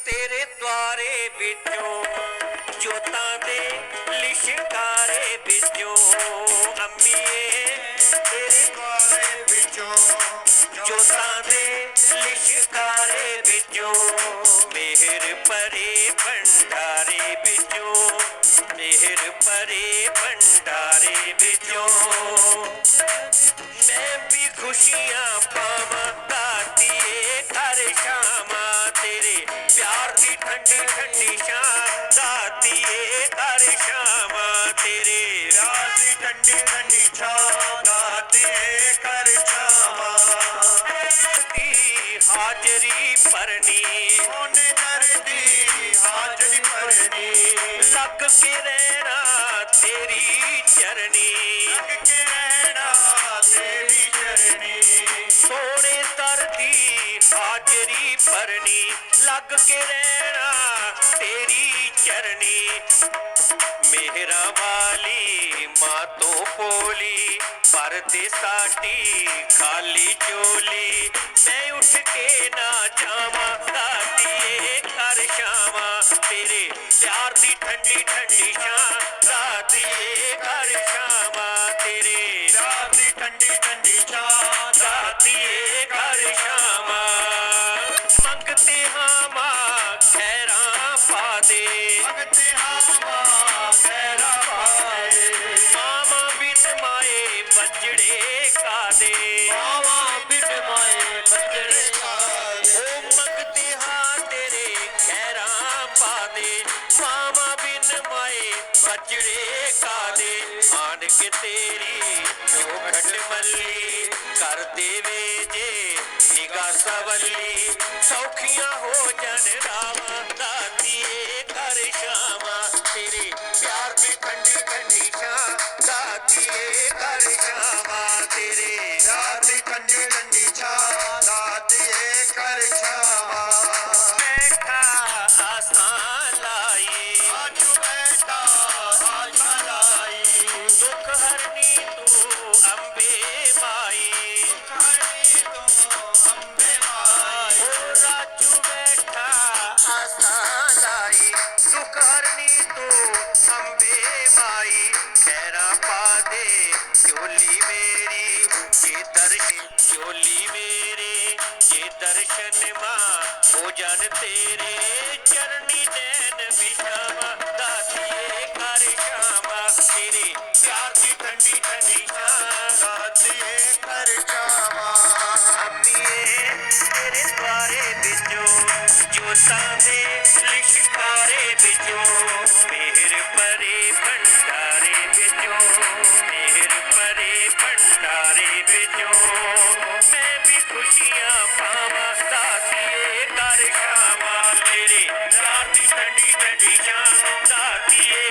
तेरे द्वारे बिचो जोतां दे लिशकारे बिचो अम्मीए तेरे द्वारे बिचो जोतां दे लिशकारे बिचो मेहर परे भंडारे बिचो मेहर परे भंडारे बिचो मैं भी खुशियां पावां दातिए हर शामा तेरे प्यार की ठंडी ठंडी शाम दातिए हर शामा तेरे प्यार की ठंडी ठंडी शाम दातिए हर शामा हाजरी भरनी ओने दर्दी हाजरी भरनी लग के रहना तेरी चरनी लग के रहना तेरी चरनी सोने दर्दी हाजरी भरनी लग के रहना तेरी चरनी मेहरा वाली माँ तो बोली पर दे साडी खाली चोली मैं उठ के ना जावा दातिए हर शामा तेरे प्यार दी ठंडी ठंडी शाम दातिए हर शामा तेरे प्यार दी ठंडी ठंडी शाम दातिए हर शामा मंगते हाँ माँ खैरा पा दे मंगते हाँ माँ खैरा पा दे मामा बिन माए बजड़े का दे मामा बिन माए बजड़े का दे ओ मंगते हाँ तेरे खैरा पा दे मामा बिन माए बजड़े का दे आन के तेरी चौखट मल्ली कर देवे जे निगाह सवली सौखियां हो जन रामा दातिए घर शामा तेरे प्यार की ठंडी ठंडी शाम दातिए घर शामा तेरे प्यार की ठंडी ठंडी शाम दातिए घर शामा बैठा आसान लाई आज बैठा आसान लाई दुख हरनी तू अम्बे माई दुख हरनी तू अम्बे माई ओ राजू बैठा आसान लाई दुख हरनी तू अम्बे माई खैरा पा दे चोली मेरी ये दर्शन चोली मेरे ये दर्शन माँ हो जान तेरे चरनी नैन बिछावा दातिए कर शामा तेरे प्यार की ठंडी ठंडी शाम दातिए कर शामा अम्मीए तेरे द्वारे बिचो जोतां दे लिशकारे बिचो मेहर परे भंडारे बिचो मेहर परे भंडारे बिचो मैं भी खुशियां पावां दातिए कर शामा तेरे प्यार दी ठंडी ठंडी शाम दातिए